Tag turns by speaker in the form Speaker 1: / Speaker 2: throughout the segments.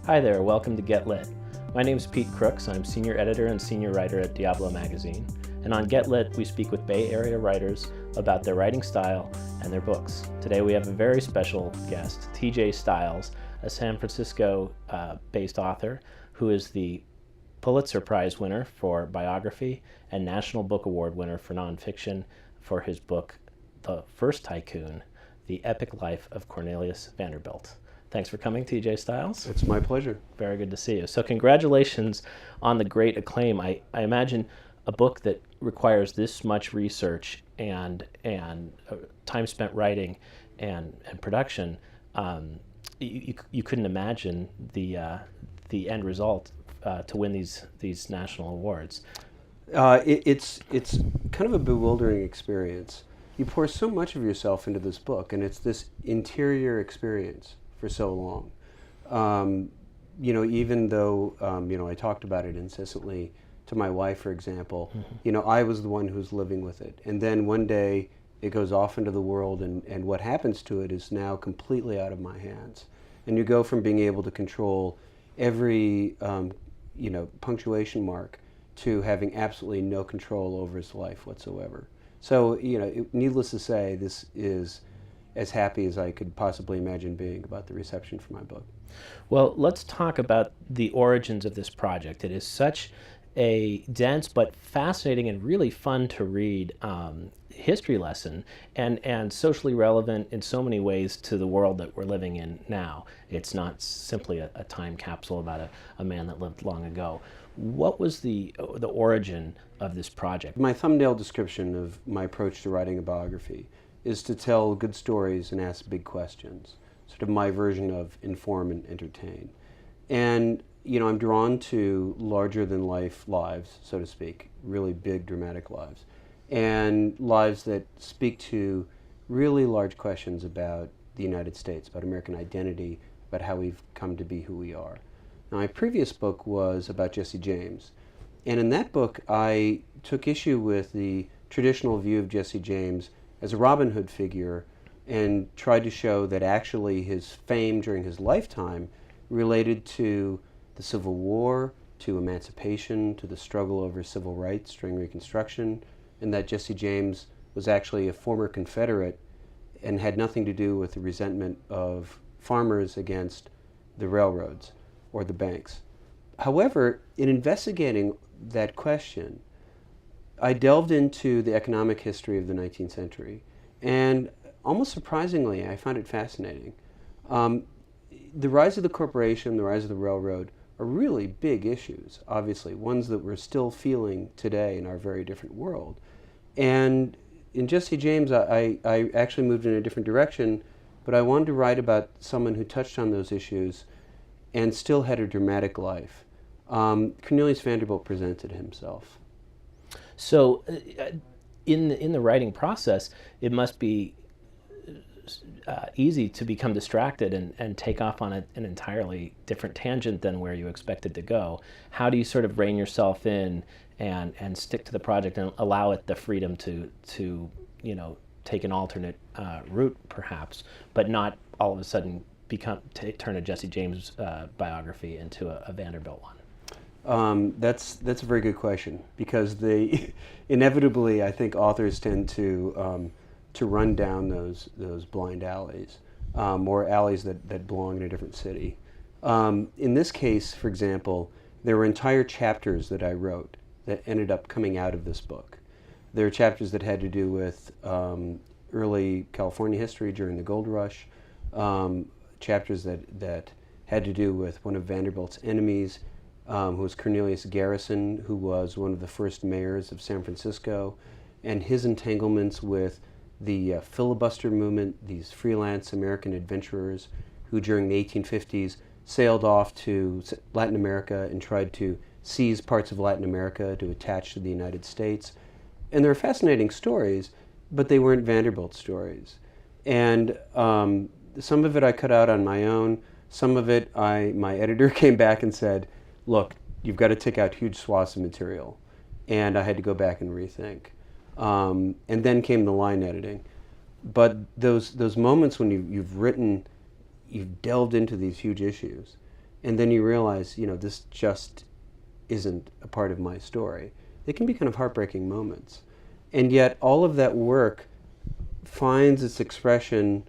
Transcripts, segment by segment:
Speaker 1: Hi there, welcome to Get Lit. My name is Pete Crooks. I'm senior editor and senior writer at Diablo magazine. And on Get Lit, we speak with Bay Area writers about their writing style and their books. Today we have a very special guest, TJ Stiles, a San Francisco-based author who is the Pulitzer Prize winner for biography and National Book Award winner for nonfiction for his book, The First Tycoon, The Epic Life of Cornelius Vanderbilt. Thanks for coming, TJ Stiles.
Speaker 2: It's my pleasure.
Speaker 1: Very good to see you. So congratulations on the great acclaim. I imagine a book that requires this much research and time spent writing and production, you couldn't imagine the end result to win these national awards.
Speaker 2: It's kind of a bewildering experience. You pour so much of yourself into this book, and it's this interior experience for so long. Even though, I talked about it incessantly to my wife, for example, I was the one who's living with it. And then one day it goes off into the world, and what happens to it is now completely out of my hands. And you go from being able to control every, punctuation mark to having absolutely no control over his life whatsoever. So, needless to say, this is as happy as I could possibly imagine being about the reception for my book.
Speaker 1: Well, let's talk about the origins of this project. It is such a dense but fascinating and really fun to read history lesson and socially relevant in so many ways to the world that we're living in now. It's not simply a time capsule about a man that lived long ago. What was the origin of this project?
Speaker 2: My thumbnail description of my approach to writing a biography is to tell good stories and ask big questions, sort of my version of inform and entertain. And, I'm drawn to larger-than-life lives, so to speak, really big, dramatic lives, and lives that speak to really large questions about the United States, about American identity, about how we've come to be who we are. Now, my previous book was about Jesse James, and in that book I took issue with the traditional view of Jesse James as a Robin Hood figure and tried to show that actually his fame during his lifetime related to the Civil War, to emancipation, to the struggle over civil rights during Reconstruction, and that Jesse James was actually a former Confederate and had nothing to do with the resentment of farmers against the railroads or the banks. However, in investigating that question, I delved into the economic history of the 19th century, and almost surprisingly, I found it fascinating. The rise of the corporation, the rise of the railroad are really big issues, obviously, ones that we're still feeling today in our very different world. And in Jesse James, I actually moved in a different direction, but I wanted to write about someone who touched on those issues and still had a dramatic life. Cornelius Vanderbilt presented himself.
Speaker 1: So in the writing process, it must be easy to become distracted and take off on an entirely different tangent than where you expected to go. How do you sort of rein yourself in and stick to the project and allow it the freedom to take an alternate route perhaps, but not all of a sudden turn a Jesse James biography into a Vanderbilt one?
Speaker 2: That's a very good question, because inevitably I think authors tend to run down those blind alleys, or alleys that belong in a different city. In this case, for example, there were entire chapters that I wrote that ended up coming out of this book. There are chapters that had to do with early California history during the Gold Rush, chapters that had to do with one of Vanderbilt's enemies, who was Cornelius Garrison, who was one of the first mayors of San Francisco, and his entanglements with the filibuster movement, these freelance American adventurers who during the 1850s sailed off to Latin America and tried to seize parts of Latin America to attach to the United States. And they're fascinating stories, but they weren't Vanderbilt stories. And some of it I cut out on my own. Some of it my editor came back and said, look, you've got to take out huge swaths of material. And I had to go back and rethink. And then came the line editing. But those moments when you've delved into these huge issues, and then you realize, this just isn't a part of my story. They can be kind of heartbreaking moments. And yet all of that work finds its expression,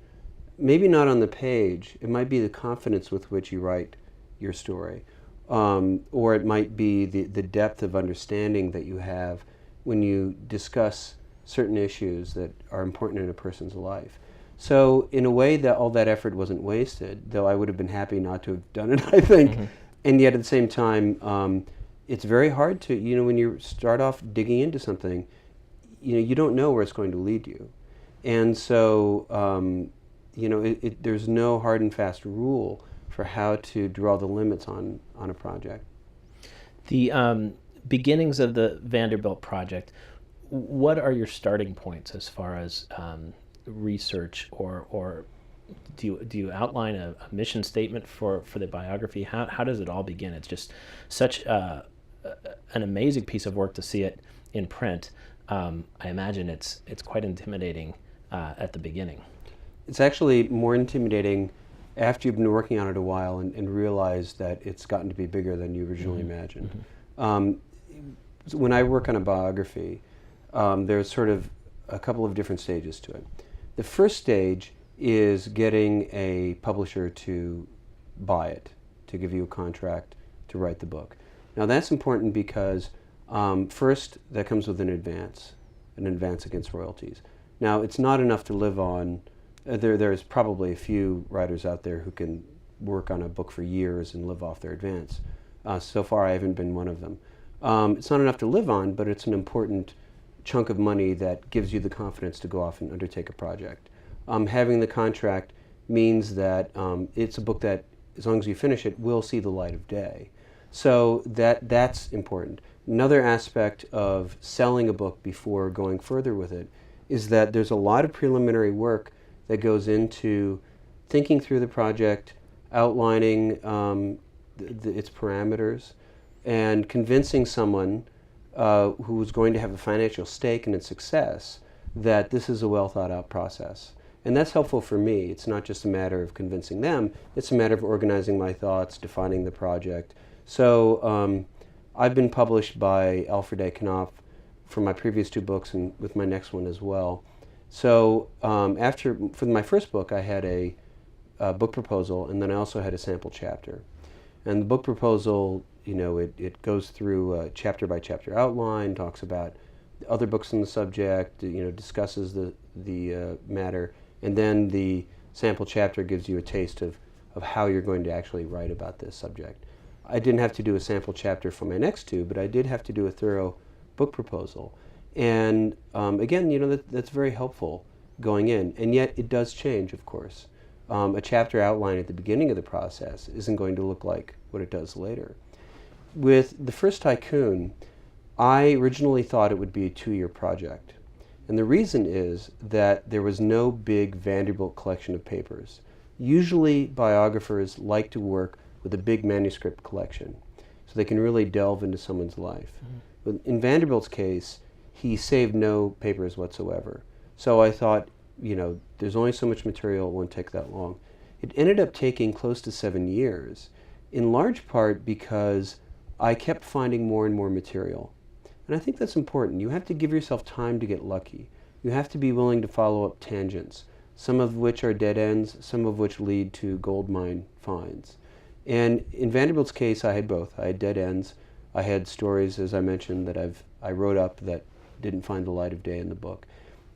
Speaker 2: maybe not on the page. It might be the confidence with which you write your story. Or it might be the depth of understanding that you have when you discuss certain issues that are important in a person's life. So in a way, that all that effort wasn't wasted, though I would have been happy not to have done it, I think. Mm-hmm. And yet at the same time, it's very hard to, when you start off digging into something, you don't know where it's going to lead you. And so, there's no hard and fast rule for how to draw the limits on a project.
Speaker 1: The beginnings of the Vanderbilt project, what are your starting points as far as research, or do you outline a mission statement for the biography? How does it all begin? It's just such an amazing piece of work to see it in print. I imagine it's quite intimidating at the beginning.
Speaker 2: It's actually more intimidating after you've been working on it a while and realize that it's gotten to be bigger than you originally imagined. Mm-hmm. When I work on a biography, there's sort of a couple of different stages to it. The first stage is getting a publisher to buy it, to give you a contract to write the book. Now that's important because first, that comes with an advance against royalties. Now, it's not enough to live on. There's probably a few writers out there who can work on a book for years and live off their advance. So far, I haven't been one of them. It's not enough to live on, but it's an important chunk of money that gives you the confidence to go off and undertake a project. Having the contract means that it's a book that, as long as you finish it, will see the light of day. So that's important. Another aspect of selling a book before going further with it is that there's a lot of preliminary work that goes into thinking through the project, outlining its parameters, and convincing someone who's going to have a financial stake in its success that this is a well thought out process. And that's helpful for me. It's not just a matter of convincing them, it's a matter of organizing my thoughts, defining the project. So I've been published by Alfred A. Knopf for my previous two books and with my next one as well. So for my first book, I had a book proposal, and then I also had a sample chapter. And the book proposal, it goes through a chapter by chapter outline, talks about other books on the subject, discusses the matter, and then the sample chapter gives you a taste of how you're going to actually write about this subject. I didn't have to do a sample chapter for my next two, but I did have to do a thorough book proposal. And again, that's very helpful going in. And yet it does change, of course. A chapter outline at the beginning of the process isn't going to look like what it does later. With The First Tycoon, I originally thought it would be a 2-year project. And the reason is that there was no big Vanderbilt collection of papers. Usually biographers like to work with a big manuscript collection so they can really delve into someone's life. Mm-hmm. But in Vanderbilt's case, he saved no papers whatsoever. So I thought, there's only so much material, it won't take that long. It ended up taking close to 7 years, in large part because I kept finding more and more material. And I think that's important. You have to give yourself time to get lucky. You have to be willing to follow up tangents, some of which are dead ends, some of which lead to gold mine finds. And in Vanderbilt's case, I had both. I had dead ends. I had stories, as I mentioned, that I wrote up that didn't find the light of day in the book.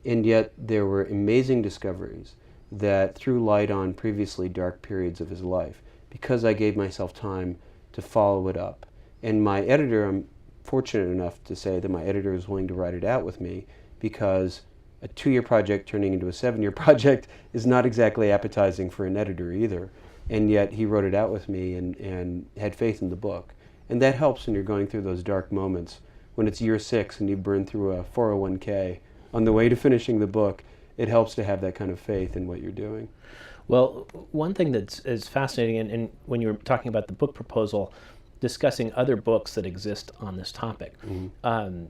Speaker 2: And yet there were amazing discoveries that threw light on previously dark periods of his life because I gave myself time to follow it up. And my editor, I'm fortunate enough to say that my editor was willing to write it out with me, because a 2-year project turning into a 7-year project is not exactly appetizing for an editor either. And yet he wrote it out with me and had faith in the book. And that helps when you're going through those dark moments, when it's year 6 and you burn through a 401k on the way to finishing the book. It helps to have that kind of faith in what you're doing.
Speaker 1: Well, one thing is fascinating, and when you were talking about the book proposal, discussing other books that exist on this topic. Mm-hmm.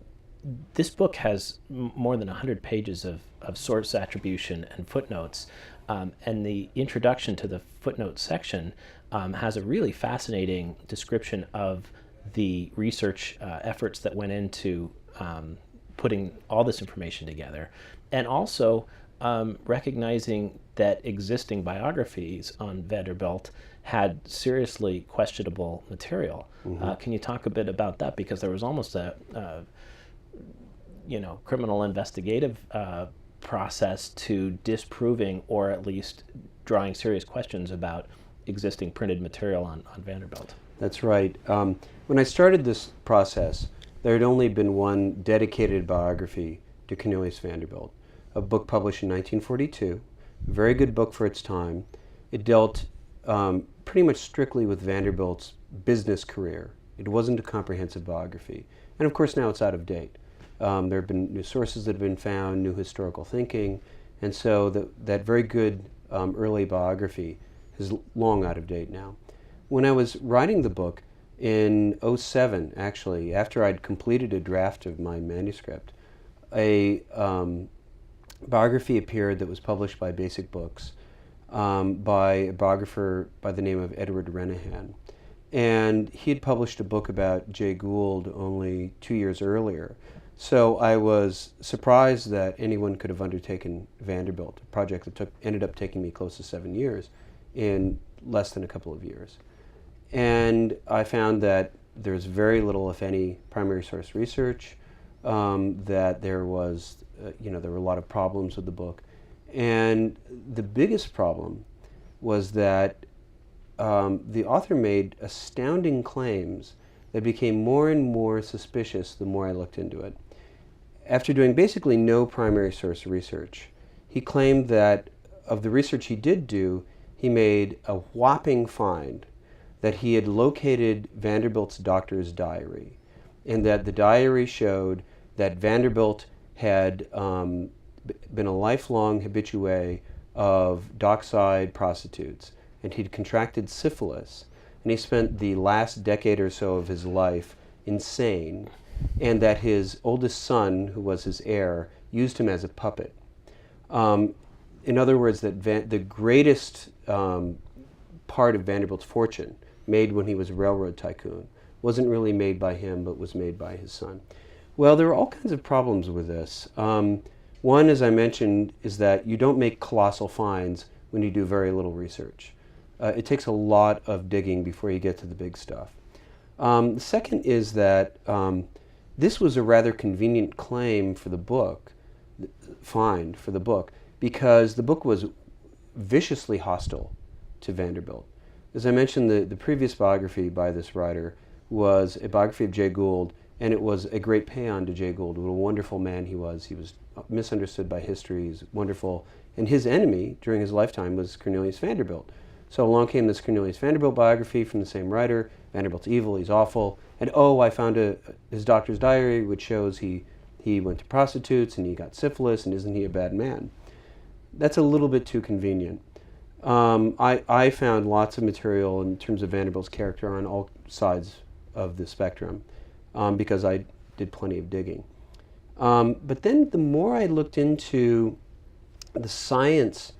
Speaker 1: This book has more than 100 pages of source attribution and footnotes. And the introduction to the footnote section has a really fascinating description of the research efforts that went into putting all this information together, and also recognizing that existing biographies on Vanderbilt had seriously questionable material. Can you talk a bit about that? Because there was almost a criminal investigative process to disproving or at least drawing serious questions about existing printed material on Vanderbilt.
Speaker 2: That's right. When I started this process, there had only been one dedicated biography to Cornelius Vanderbilt, a book published in 1942, a very good book for its time. It dealt pretty much strictly with Vanderbilt's business career. It wasn't a comprehensive biography. And of course now it's out of date. There have been new sources that have been found, new historical thinking, and so that very good early biography is long out of date now. When I was writing the book in '07, actually, after I'd completed a draft of my manuscript, a biography appeared that was published by Basic Books by a biographer by the name of Edward Renahan. And he had published a book about Jay Gould only 2 years earlier. So I was surprised that anyone could have undertaken Vanderbilt, a project that ended up taking me close to 7 years, in less than a couple of years. And I found that there's very little, if any, primary source research, that there was, there were a lot of problems with the book. And the biggest problem was that the author made astounding claims that became more and more suspicious the more I looked into it. After doing basically no primary source research, he claimed that of the research he did do, he made a whopping find that he had located Vanderbilt's doctor's diary, and that the diary showed that Vanderbilt had been a lifelong habitué of dockside prostitutes, and he'd contracted syphilis, and he spent the last decade or so of his life insane, and that his oldest son, who was his heir, used him as a puppet. In other words, that the greatest part of Vanderbilt's fortune, made when he was a railroad tycoon, wasn't really made by him, but was made by his son. Well, there are all kinds of problems with this. One, as I mentioned, is that you don't make colossal finds when you do very little research. It takes a lot of digging before you get to the big stuff. The second is that this was a rather convenient claim for the book, find for the book, because the book was viciously hostile to Vanderbilt. As I mentioned, the previous biography by this writer was a biography of Jay Gould, and it was a great paean to Jay Gould. What a wonderful man he was. He was misunderstood by history. He's wonderful. And his enemy during his lifetime was Cornelius Vanderbilt. So along came this Cornelius Vanderbilt biography from the same writer. Vanderbilt's evil, he's awful. And oh, I found his doctor's diary, which shows he went to prostitutes and he got syphilis, and isn't he a bad man? That's a little bit too convenient. I found lots of material in terms of Vanderbilt's character on all sides of the spectrum because I did plenty of digging. But then the more I looked into the science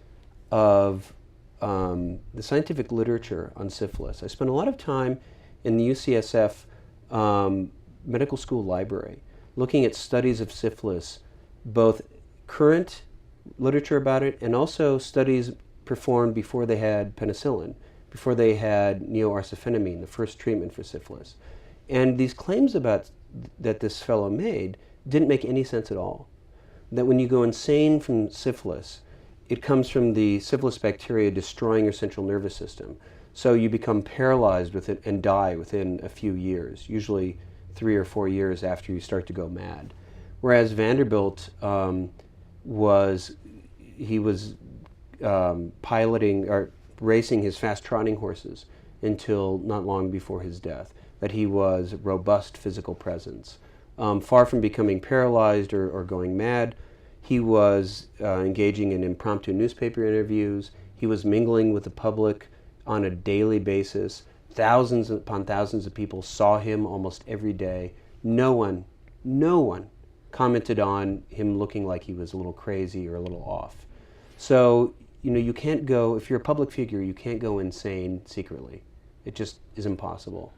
Speaker 2: of the scientific literature on syphilis, I spent a lot of time in the UCSF medical school library looking at studies of syphilis, both current literature about it and also studies performed before they had penicillin, before they had neoarcephenamine, the first treatment for syphilis. And these claims about that this fellow made didn't make any sense at all. That when you go insane from syphilis, it comes from the syphilis bacteria destroying your central nervous system. So you become paralyzed with it and die within a few years, usually 3 or 4 years after you start to go mad. Whereas Vanderbilt was piloting or racing his fast trotting horses until not long before his death, that he was a robust physical presence. Far from becoming paralyzed or going mad, he was engaging in impromptu newspaper interviews. He was mingling with the public on a daily basis. Thousands upon thousands of people saw him almost every day. No one commented on him looking like he was a little crazy or a little off. So you can't go, if you're a public figure, you can't go insane secretly. It just is impossible.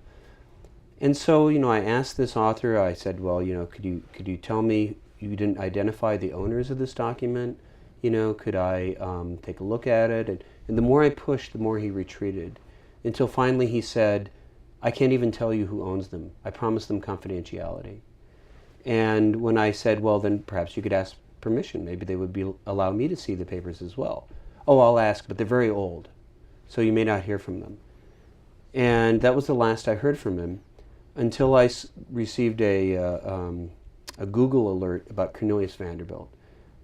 Speaker 2: And so, I asked this author, I said, well, could you tell me, you didn't identify the owners of this document? Could I take a look at it? And the more I pushed, the more he retreated, until finally he said, I can't even tell you who owns them. I promised them confidentiality. And when I said, well, then perhaps you could ask permission. Maybe they would allow me to see the papers as well. Oh, I'll ask, but they're very old, so you may not hear from them. And that was the last I heard from him, until I received a Google alert about Cornelius Vanderbilt.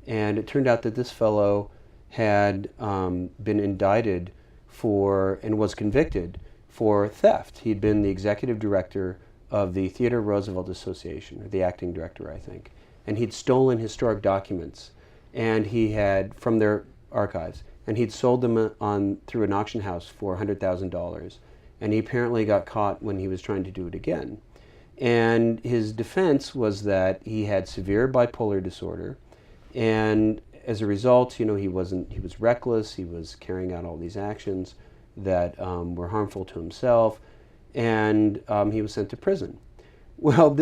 Speaker 2: And it turned out that this fellow had been indicted for, and was convicted for, theft. He'd been the executive director of the Theodore Roosevelt Association, or the acting director, I think. And he'd stolen historic documents, and he had, from their archives, and he'd sold them through an auction house for $100,000. And he apparently got caught when he was trying to do it again. And his defense was that he had severe bipolar disorder, and as a result, he was reckless, he was carrying out all these actions that were harmful to himself, and he was sent to prison. Well,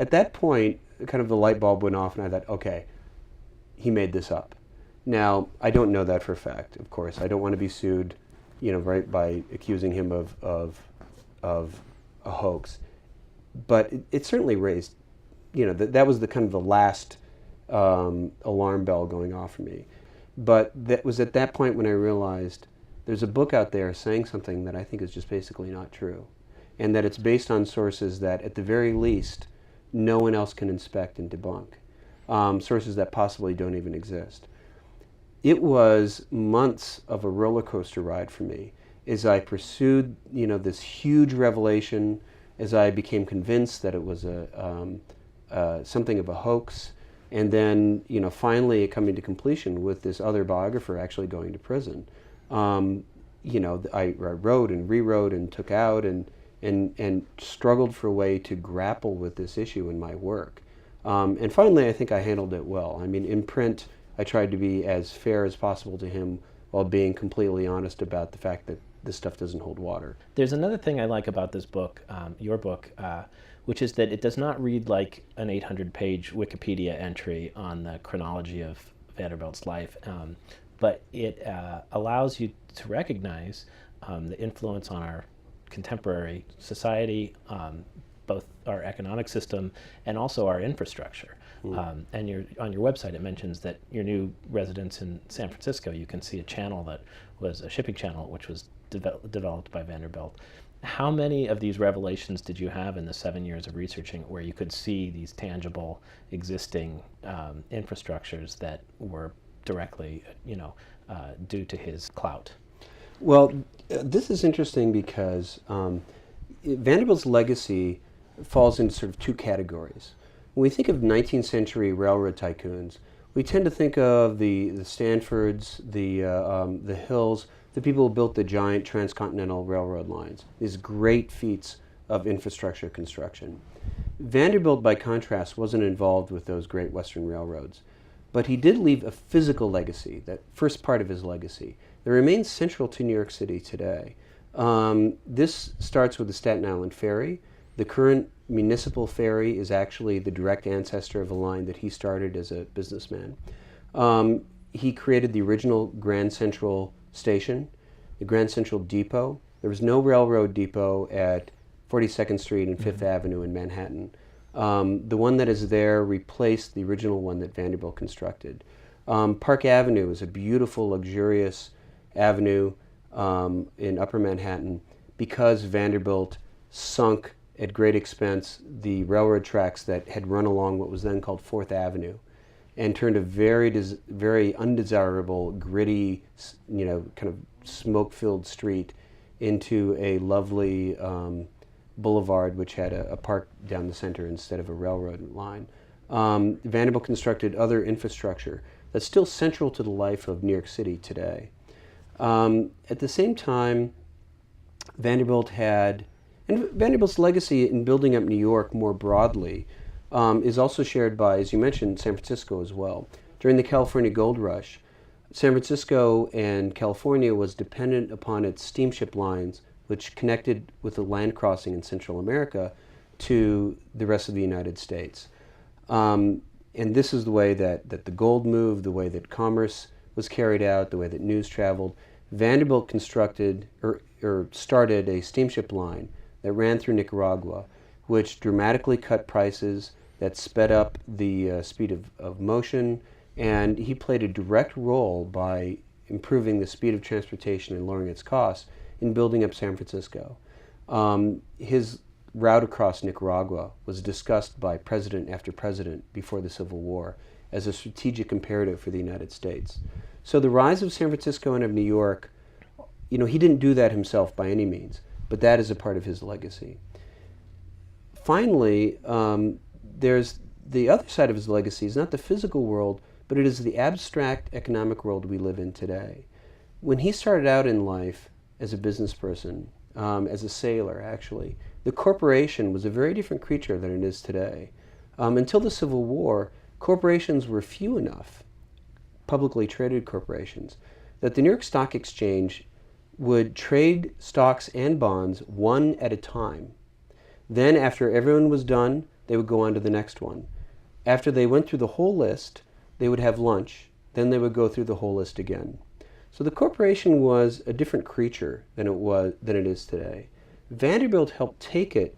Speaker 2: at that point, kind of the light bulb went off, and I thought, okay, he made this up. Now, I don't know that for a fact, of course. I don't want to be sued, right, by accusing him of a hoax. But it certainly raised, that was the kind of the last alarm bell going off for me. But that was at that point when I realized there's a book out there saying something that I think is just basically not true, and that it's based on sources that, at the very least, no one else can inspect and debunk, sources that possibly don't even exist. It was months of a roller coaster ride for me as I pursued, this huge revelation, as I became convinced that it was something of a hoax, and then, finally coming to completion with this other biographer actually going to prison. I wrote and rewrote and took out and struggled for a way to grapple with this issue in my work. And finally, I think I handled it well. I mean, in print, I tried to be as fair as possible to him while being completely honest about the fact that this stuff doesn't hold water.
Speaker 1: There's another thing I like about this book, your book, which is that it does not read like an 800-page Wikipedia entry on the chronology of Vanderbilt's life, but it allows you to recognize the influence on our contemporary society, both our economic system and also our infrastructure. And on your website, it mentions that your new residence in San Francisco, you can see a channel that was a shipping channel, which was developed by Vanderbilt. How many of these revelations did you have in the 7 years of researching where you could see these tangible existing infrastructures that were directly, due to his clout?
Speaker 2: Well, this is interesting because Vanderbilt's legacy falls into sort of two categories. When we think of 19th century railroad tycoons, we tend to think of the Stanfords, the Hills, the people who built the giant transcontinental railroad lines, these great feats of infrastructure construction. Vanderbilt, by contrast, wasn't involved with those great Western railroads, but he did leave a physical legacy, that first part of his legacy, that remains central to New York City today. This starts with the Staten Island Ferry. The current municipal ferry is actually the direct ancestor of a line that he started as a businessman. He created the original Grand Central Station, the Grand Central Depot. There was no railroad depot at 42nd Street and 5th Avenue in Manhattan. The one that is there replaced the original one that Vanderbilt constructed. Park Avenue is a beautiful, luxurious avenue in Upper Manhattan because Vanderbilt sunk at great expense the railroad tracks that had run along what was then called 4th Avenue and turned a very undesirable, gritty, kind of smoke-filled street into a lovely boulevard which had a park down the center instead of a railroad line. Vanderbilt constructed other infrastructure that's still central to the life of New York City today. At the same time, Vanderbilt's legacy in building up New York more broadly is also shared by, as you mentioned, San Francisco as well. During the California Gold Rush, San Francisco and California was dependent upon its steamship lines, which connected with the land crossing in Central America to the rest of the United States. And this is the way that the gold moved, the way that commerce was carried out, the way that news traveled. Vanderbilt constructed or started a steamship line that ran through Nicaragua, which dramatically cut prices, that sped up the speed of motion, and he played a direct role by improving the speed of transportation and lowering its costs in building up San Francisco. His route across Nicaragua was discussed by president after president before the Civil War as a strategic imperative for the United States. So the rise of San Francisco and of New York, you know, he didn't do that himself by any means, but that is a part of his legacy. Finally, there's the other side of his legacy is not the physical world, but it is the abstract economic world we live in today. When he started out in life as a business person, as a sailor actually, the corporation was a very different creature than it is today. Until the Civil War, corporations were few enough, publicly traded corporations, that the New York Stock Exchange would trade stocks and bonds one at a time. Then after everyone was done, they would go on to the next one. After they went through the whole list, they would have lunch. Then they would go through the whole list again. So the corporation was a different creature than it is today. Vanderbilt helped take it,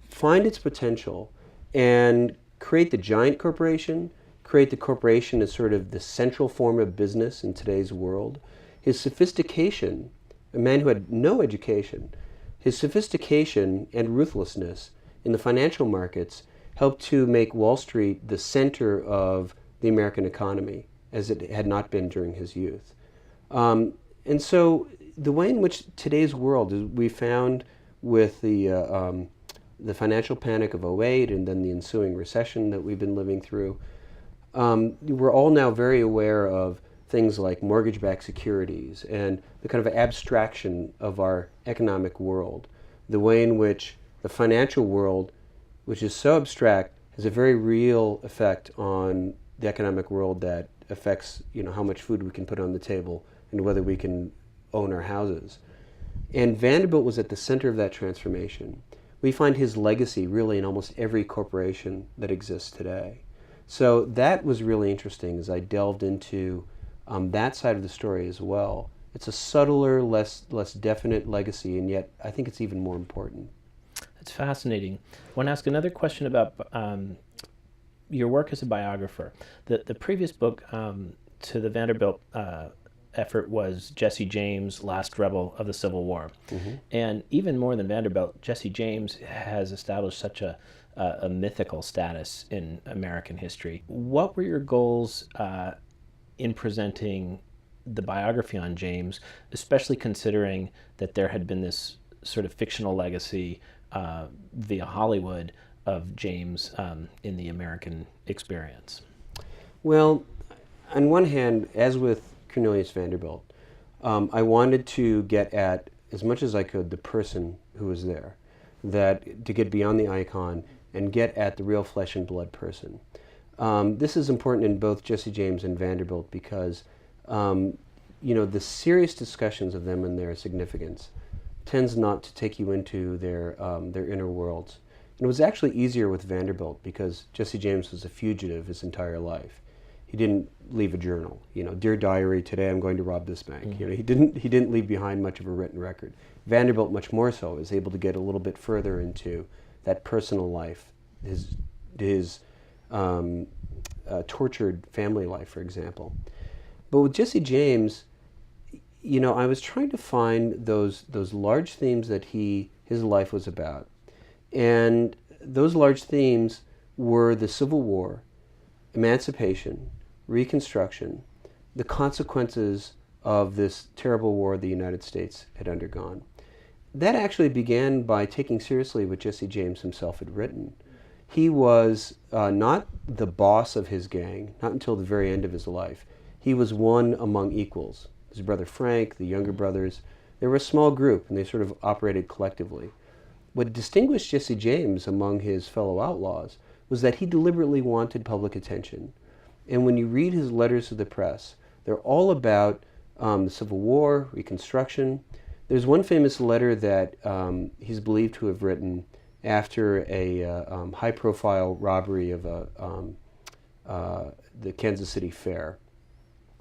Speaker 2: find its potential, and create the giant corporation, create the corporation as sort of the central form of business in today's world. His sophistication, a man who had no education, his sophistication and ruthlessness in the financial markets helped to make Wall Street the center of the American economy, as it had not been during his youth. And so the way in which today's world is, we found with the financial panic of '08 and then the ensuing recession that we've been living through, we're all now very aware of things like mortgage-backed securities and the kind of abstraction of our economic world, the way in which the financial world, which is so abstract, has a very real effect on the economic world that affects, you know, how much food we can put on the table and whether we can own our houses. And Vanderbilt was at the center of that transformation. We find his legacy really in almost every corporation that exists today. So that was really interesting as I delved into that side of the story as well. It's a subtler, less definite legacy, and yet I think it's even more important.
Speaker 1: That's fascinating. I want to ask another question about your work as a biographer. The previous book to the Vanderbilt effort was Jesse James, Last Rebel of the Civil War. Mm-hmm. And even more than Vanderbilt, Jesse James has established such a mythical status in American history. What were your goals in presenting the biography on James, especially considering that there had been this sort of fictional legacy via Hollywood of James in the American experience?
Speaker 2: Well, on one hand, as with Cornelius Vanderbilt, I wanted to get at, as much as I could, the person who was there, that to get beyond the icon and get at the real flesh and blood person. This is important in both Jesse James and Vanderbilt because the serious discussions of them and their significance tends not to take you into their inner worlds. And it was actually easier with Vanderbilt because Jesse James was a fugitive his entire life. He didn't leave a journal. Dear diary, today I'm going to rob this bank. Mm-hmm. He didn't leave behind much of a written record. Vanderbilt, much more so, is able to get a little bit further into that personal life, his tortured family life, for example. But with Jesse James, I was trying to find those large themes that his life was about. And those large themes were the Civil War, emancipation, Reconstruction, the consequences of this terrible war the United States had undergone. That actually began by taking seriously what Jesse James himself had written. He was not the boss of his gang, not until the very end of his life. He was one among equals. His brother Frank, the younger brothers, they were a small group and they sort of operated collectively. What distinguished Jesse James among his fellow outlaws was that he deliberately wanted public attention. And when you read his letters to the press, They're all about the Civil War, Reconstruction. There's one famous letter that he's believed to have written after a high-profile robbery of the Kansas City Fair,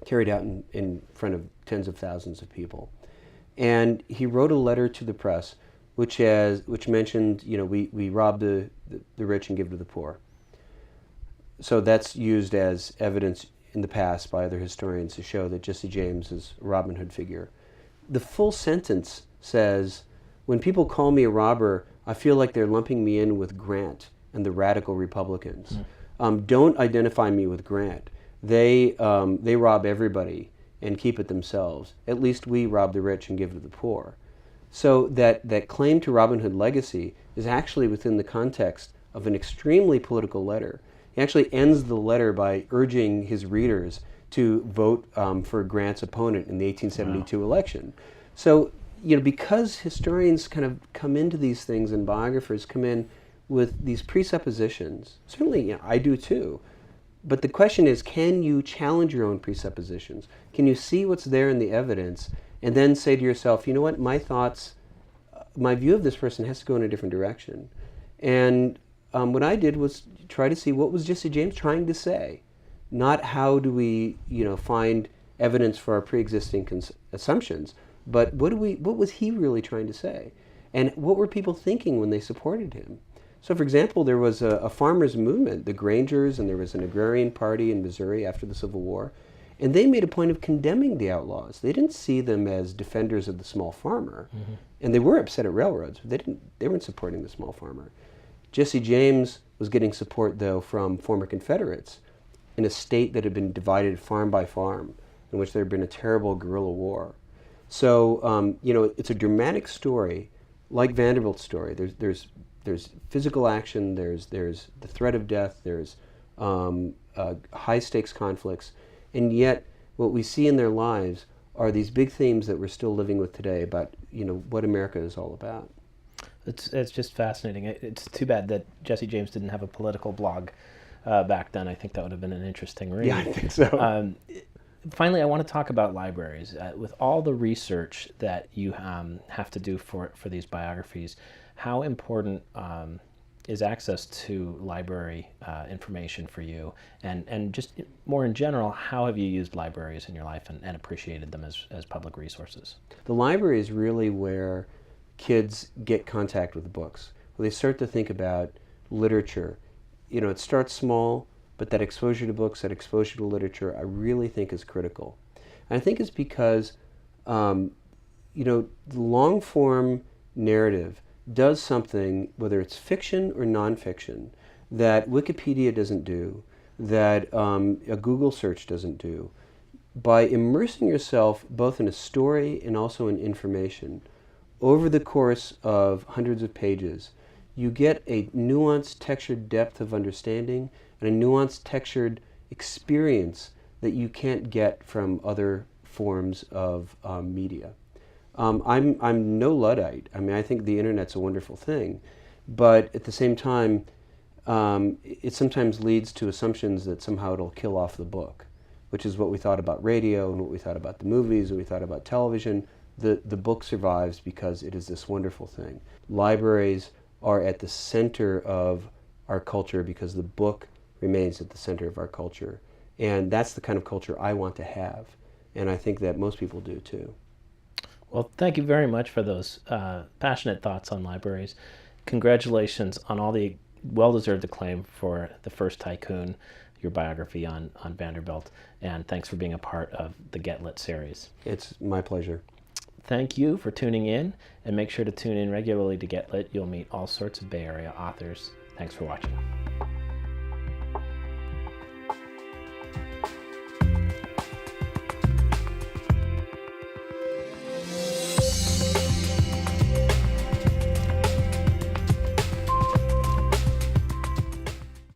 Speaker 2: carried out in front of tens of thousands of people. And he wrote a letter to the press which mentioned, we rob the rich and give to the poor. So that's used as evidence in the past by other historians to show that Jesse James is a Robin Hood figure. The full sentence says, when people call me a robber, I feel like they're lumping me in with Grant and the radical Republicans. Don't identify me with Grant. They rob everybody and keep it themselves. At least we rob the rich and give to the poor. So that claim to Robin Hood legacy is actually within the context of an extremely political letter. He actually ends the letter by urging his readers to vote for Grant's opponent in the 1872 election. So, because historians kind of come into these things and biographers come in with these presuppositions, certainly I do too, but the question is, can you challenge your own presuppositions? Can you see what's there in the evidence and then say to yourself, you know what, my thoughts, my view of this person has to go in a different direction. And what I did was try to see what was Jesse James trying to say, not how do we, find evidence for our pre-existing assumptions, but what was he really trying to say? And what were people thinking when they supported him? So, for example, there was a farmers' movement, the Grangers, and there was an agrarian party in Missouri after the Civil War, and they made a point of condemning the outlaws. They didn't see them as defenders of the small farmer, and they were upset at railroads, but they weren't supporting the small farmer. Jesse James was getting support, though, from former Confederates in a state that had been divided farm by farm, in which there had been a terrible guerrilla war. So, it's a dramatic story, like Vanderbilt's story. There's physical action, there's the threat of death, there's high stakes conflicts, and yet what we see in their lives are these big themes that we're still living with today about what America is all about.
Speaker 1: It's just fascinating. It's too bad that Jesse James didn't have a political blog back then. I think that would have been an interesting read.
Speaker 2: Yeah, I think so.
Speaker 1: Finally, I want to talk about libraries. With all the research that you have to do for these biographies, how important is access to library information for you? And just more in general, how have you used libraries in your life and appreciated them as public resources?
Speaker 2: The library is really where kids get contact with books, where they start to think about literature. It starts small, but that exposure to books, that exposure to literature, I really think is critical. And I think it's because, the long-form narrative does something, whether it's fiction or nonfiction, that Wikipedia doesn't do, that a Google search doesn't do. By immersing yourself both in a story and also in information, over the course of hundreds of pages, you get a nuanced, textured depth of understanding and a nuanced, textured experience that you can't get from other forms of media. I'm no Luddite. I mean, I think the internet's a wonderful thing, but at the same time, it sometimes leads to assumptions that somehow it'll kill off the book, which is what we thought about radio and what we thought about the movies and we thought about television. The book survives because it is this wonderful thing. Libraries are at the center of our culture because the book remains at the center of our culture. And that's the kind of culture I want to have. And I think that most people do too.
Speaker 1: Well, thank you very much for those passionate thoughts on libraries. Congratulations on all the well-deserved acclaim for The First Tycoon, your biography on Vanderbilt. And thanks for being a part of the Get Lit series.
Speaker 2: It's my pleasure.
Speaker 1: Thank you for tuning in, and make sure to tune in regularly to Get Lit. You'll meet all sorts of Bay Area authors. Thanks for watching.